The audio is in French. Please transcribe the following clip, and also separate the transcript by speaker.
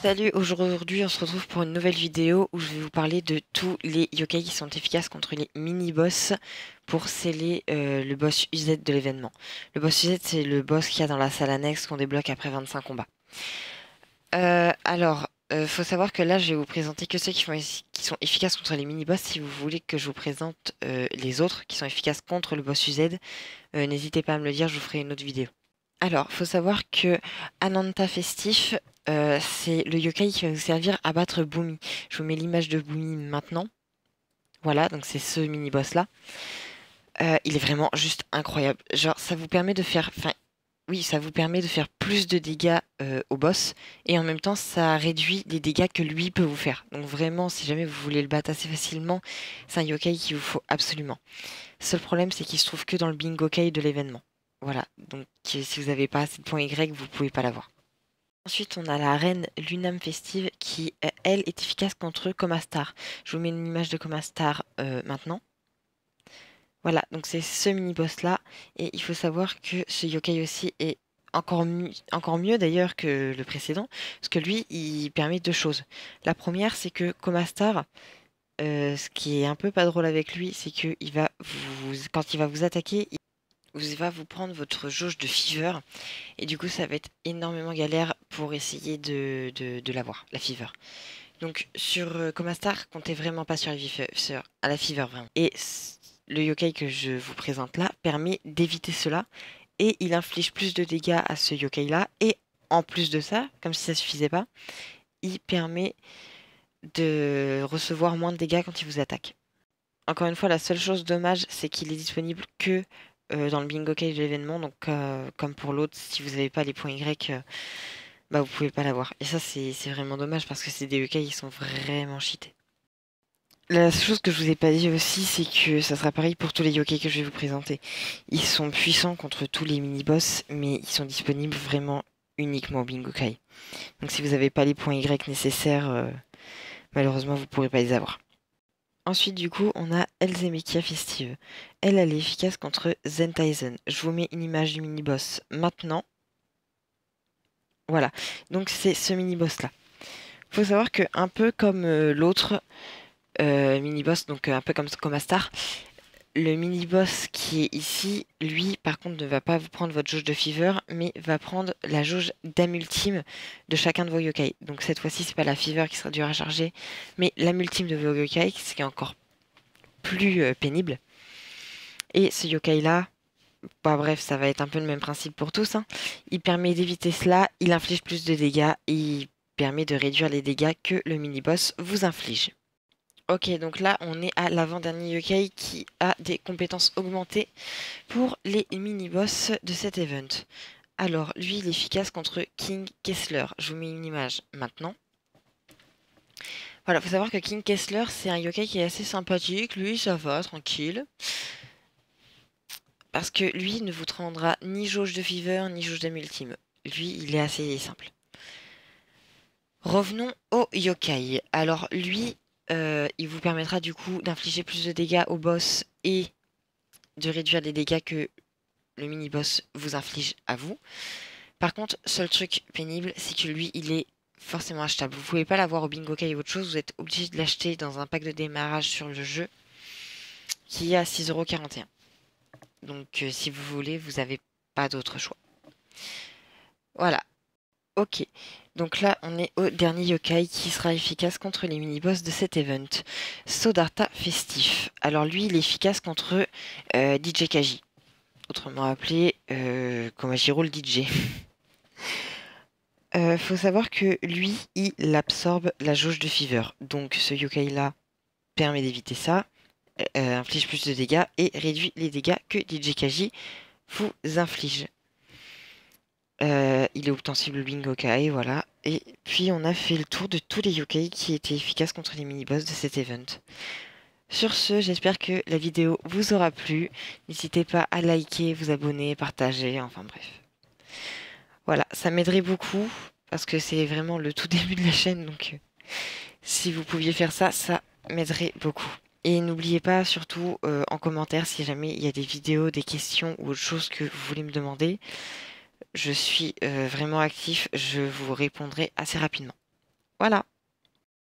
Speaker 1: Salut, aujourd'hui on se retrouve pour une nouvelle vidéo où je vais vous parler de tous les yokai qui sont efficaces contre les mini-boss pour sceller le boss UZ de l'événement. Le boss UZ, c'est le boss qu'il y a dans la salle annexe qu'on débloque après 25 combats. Faut savoir que là je vais vous présenter que ceux qui sont efficaces contre les mini-boss. Si vous voulez que je vous présente les autres qui sont efficaces contre le boss UZ, n'hésitez pas à me le dire, je vous ferai une autre vidéo. Alors, faut savoir que Ananta Festif, c'est le yokai qui va vous servir à battre Boomy. Je vous mets l'image de Boomy maintenant. Voilà, donc c'est ce mini-boss là. Il est vraiment juste incroyable. Genre, ça vous permet de faire... Enfin, oui, ça vous permet de faire plus de dégâts au boss. Et en même temps, ça réduit les dégâts que lui peut vous faire. Donc vraiment, si jamais vous voulez le battre assez facilement, c'est un yokai qu'il vous faut absolument. Seul problème, c'est qu'il se trouve que dans le bingo kai de l'événement. Voilà, donc si vous n'avez pas assez de points Y, vous pouvez pas l'avoir. Ensuite, on a la reine Lunam Festive qui, elle, est efficace contre Comastar. Je vous mets une image de Comastar maintenant. Voilà, donc c'est ce mini-boss là. Et il faut savoir que ce yokai aussi est encore mieux d'ailleurs que le précédent. Parce que lui, il permet deux choses. La première, c'est que Comastar, ce qui est un peu pas drôle avec lui, c'est que quand il va vous attaquer, il va vous prendre votre jauge de fever. Et du coup, ça va être énormément galère pour essayer de l'avoir, la fever. Donc, sur Comastar, comptez vraiment pas sur la fever, vraiment. Et le yokai que je vous présente là permet d'éviter cela. Et il inflige plus de dégâts à ce yokai là. Et en plus de ça, comme si ça suffisait pas, il permet de recevoir moins de dégâts quand il vous attaque. Encore une fois, la seule chose dommage, c'est qu'il est disponible que dans le bingo cage de l'événement. Donc, comme pour l'autre, si vous n'avez pas les points Y, bah vous pouvez pas l'avoir. Et ça, c'est vraiment dommage parce que c'est des yokai qui sont vraiment cheatés. La seule chose que je vous ai pas dit aussi, c'est que ça sera pareil pour tous les yokai que je vais vous présenter. Ils sont puissants contre tous les mini-boss, mais ils sont disponibles vraiment uniquement au bingo kai. Donc si vous n'avez pas les points Y nécessaires, malheureusement, vous pourrez pas les avoir. Ensuite, du coup, on a Elzemekia Festive. Elle est efficace contre Zentizen. Je vous mets une image du mini-boss maintenant. Voilà, donc c'est ce mini-boss-là. Faut savoir que, un peu comme l'autre mini-boss, donc un peu comme Comastar, le mini-boss qui est ici, lui, par contre, ne va pas vous prendre votre jauge de fever, mais va prendre la jauge d'âme ultime de chacun de vos yokai. Donc cette fois-ci, c'est pas la fever qui sera dure à charger, mais l'âme ultime de vos yokai, ce qui est encore plus pénible. Et ce yokai-là, bah bref, ça va être un peu le même principe pour tous, hein. Il permet d'éviter cela, il inflige plus de dégâts, et il permet de réduire les dégâts que le mini-boss vous inflige. Ok, donc là, on est à l'avant-dernier yokai qui a des compétences augmentées pour les mini-boss de cet event. Alors, lui, il est efficace contre King Kessler. Je vous mets une image maintenant. Voilà, faut savoir que King Kessler, c'est un yokai qui est assez sympathique. Lui, ça va, tranquille. Parce que lui ne vous prendra ni jauge de fever, ni jauge d'âme ultime. Lui, il est assez simple. Revenons au yokai. Alors, lui, il vous permettra du coup d'infliger plus de dégâts au boss et de réduire les dégâts que le mini-boss vous inflige à vous. Par contre, seul truc pénible, c'est que lui, il est forcément achetable. Vous pouvez pas l'avoir au bingo kai ou autre chose, vous êtes obligé de l'acheter dans un pack de démarrage sur le jeu qui est à 6,41 €. Donc si vous voulez, vous n'avez pas d'autre choix. Voilà. Ok. Donc là, on est au dernier yokai qui sera efficace contre les mini-boss de cet event. Sodarta Festif. Alors lui, il est efficace contre DJ Kaji. Autrement appelé Komajiro le DJ. Faut savoir que lui, il absorbe la jauge de fever. Donc ce yokai-là permet d'éviter ça, inflige plus de dégâts et réduit les dégâts que DJ Kaji vous inflige. Il est obtensible bingo kai, voilà. Et puis on a fait le tour de tous les yokai qui étaient efficaces contre les mini-boss de cet event. Sur ce, j'espère que la vidéo vous aura plu. N'hésitez pas à liker, vous abonner, partager, enfin bref. Voilà, ça m'aiderait beaucoup parce que c'est vraiment le tout début de la chaîne, donc si vous pouviez faire ça, ça m'aiderait beaucoup. Et n'oubliez pas, surtout en commentaire, si jamais il y a des vidéos, des questions ou autre chose que vous voulez me demander, je suis vraiment actif, je vous répondrai assez rapidement. Voilà.